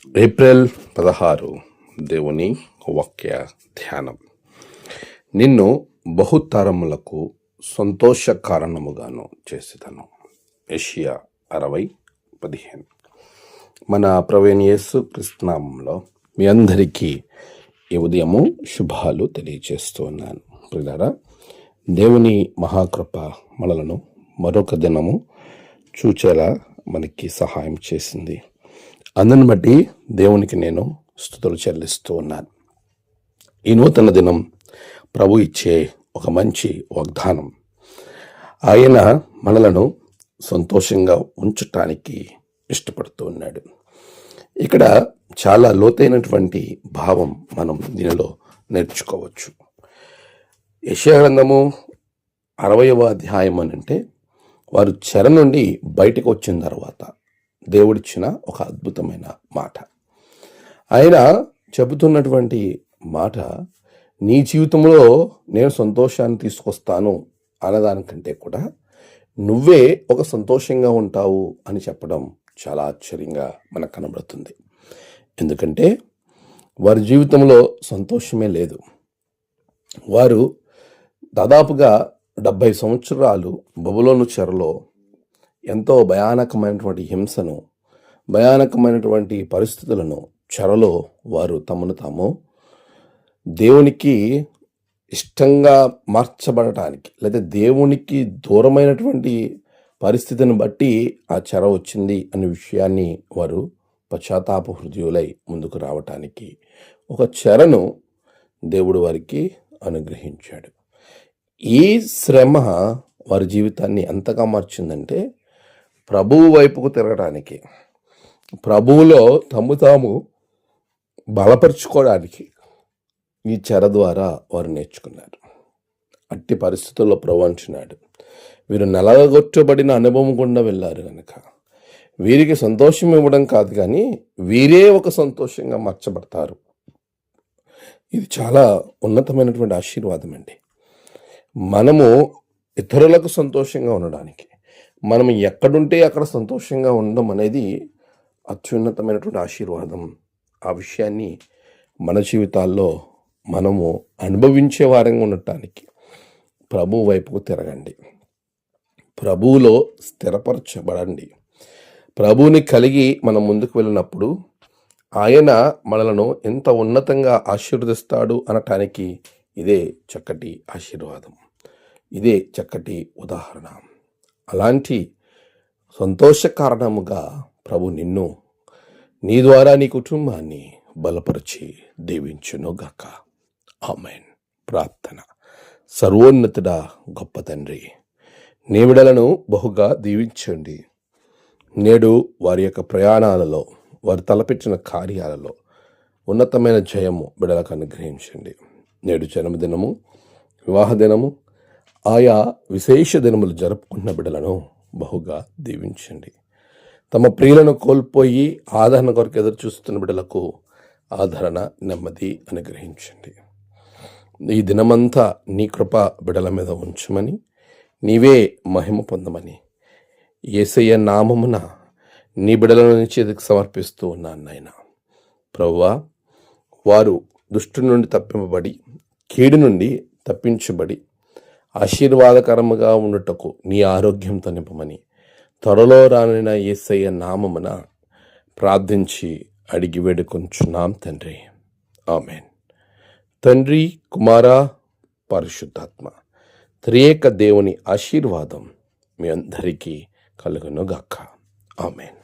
April 16 దేవుని వాక్య ధ్యానం. నిన్ను బహుతరములకు సంతోష కారణముగాను చేసేదను. యెషయా 60:15. మన ప్రభువైన యేసు క్రీస్తు నామములో మీ అందరికీ ఈ ఉదయము శుభాలు తెలియజేస్తూ ఉన్నాను. ప్రియులారా, దేవుని మహాకృప మనలను మరొక దినము చూచేలా మనకి సహాయం చేసింది. అందుని బట్టి దేవునికి నేను స్తుతులు చెల్లిస్తూ ఉన్నాను. ఈ నూతన దినం ప్రభు ఇచ్చే ఒక మంచి వాగ్దానం. ఆయన మనలను సంతోషంగా ఉంచటానికి ఇష్టపడుతూ ఉన్నాడు. ఇక్కడ చాలా లోతైనటువంటి భావం మనం దీనిలో నేర్చుకోవచ్చు. యెషయా గ్రంథము 60వ అధ్యాయం అని అంటే, వారు చెర నుండి బయటకు వచ్చిన తర్వాత దేవుడిచ్చిన ఒక అద్భుతమైన మాట. ఆయన చెబుతున్నటువంటి మాట, నీ జీవితంలో నేను సంతోషాన్ని తీసుకొస్తాను అన్నదానికంటే కూడా నువ్వే ఒక సంతోషంగా ఉంటావు అని చెప్పడం చాలా ఆశ్చర్యంగా మనకు కనబడుతుంది. ఎందుకంటే వారి జీవితంలో సంతోషమే లేదు. వారు దాదాపుగా 70 సంవత్సరాలు బబులోను చెరలో ఎంతో భయానకమైనటువంటి హింసను, భయానకమైనటువంటి పరిస్థితులను చెరలో వారు తమను తాము దేవునికి ఇష్టంగా మార్చబడటానికి, లేదా దేవునికి దూరమైనటువంటి పరిస్థితిని బట్టి ఆ చెర వచ్చింది అనే విషయాన్ని వారు పశ్చాత్తాప హృదయులై ముందుకు రావటానికి ఒక చెరను దేవుడు వారికి అనుగ్రహించాడు. ఈ శ్రమ వారి జీవితాన్ని ఎంతగా మార్చిందంటే, ప్రభువు వైపుకు తిరగడానికి, ప్రభువులో తాము బలపరుచుకోవడానికి ఈ చెర ద్వారా వారు నేర్చుకున్నారు. అట్టి పరిస్థితుల్లో ప్రభు అంటున్నాడు, వీరు నలగొట్టబడిన అనుభవం గుండా వెళ్ళారు కనుక వీరికి సంతోషం ఇవ్వడం కాదు, కానీ వీరే ఒక సంతోషంగా మార్చబడతారు. ఇది చాలా ఉన్నతమైనటువంటి ఆశీర్వాదం అండి. మనము ఇతరులకు సంతోషంగా ఉండడానికి, మనం ఎక్కడుంటే అక్కడ సంతోషంగా ఉండడం అనేది అత్యున్నతమైనటువంటి ఆశీర్వాదం. ఆ విషయాన్ని మన జీవితాల్లో మనము అనుభవించే వారంగా ఉండటానికి ప్రభు వైపుకు తిరగండి, ప్రభువులో స్థిరపరచబడండి. ప్రభువుని కలిగి మనం ముందుకు వెళ్ళినప్పుడు ఆయన మనలను ఎంత ఉన్నతంగా ఆశీర్వదిస్తాడు అనటానికి ఇదే చక్కటి ఆశీర్వాదం, ఇదే చక్కటి ఉదాహరణ. అలాంటి సంతోష కారణముగా ప్రభు నిన్ను, నీ ద్వారా నీ కుటుంబాన్ని బలపరిచి దీవించునుగాక. ఆమేన్. ప్రార్థన. సర్వోన్నతుడా గొప్ప తండ్రి, నీ బిడ్డలను బహుగా దీవించండి. నేడు వారి యొక్క ప్రయాణాలలో, వారు తలపెట్టిన కార్యాలలో ఉన్నతమైన జయము బిడ్డలకు అనుగ్రహించండి. నేడు జన్మదినము, వివాహ దినము, ఆయా విశేష దినములు జరుపుకున్న బిడ్డలను బహుగా దీవించండి. తమ ప్రియులను కోల్పోయి ఆదరణ కొరకు ఎదురు చూస్తున్న బిడ్డలకు ఆదరణ, నెమ్మది అనుగ్రహించండి. ఈ దినమంతా నీ కృప బిడ్డల మీద ఉంచమని, నీవే మహిమ పొందమని యేసయ్య నామమున నీ బిడ్డలను నీ చేతికి సమర్పిస్తూ ఉన్నాను నాయన. ప్రభువా, వారు దుష్టు నుండి తప్పింపబడి, కీడు నుండి తప్పించబడి ఆశీర్వాదకరముగా ఉండుటకు నీ ఆరోగ్యంతో నింపమని త్వరలో రానున్న యేసయ్య నామమున ప్రార్థించి అడిగి వేడుకొంచున్నాం తండ్రి. ఆమేన్. తండ్రి, కుమార, పరిశుద్ధాత్మ త్రియేక దేవుని ఆశీర్వాదం మీ అందరికీ కలుగునుగాక. ఆమేన్.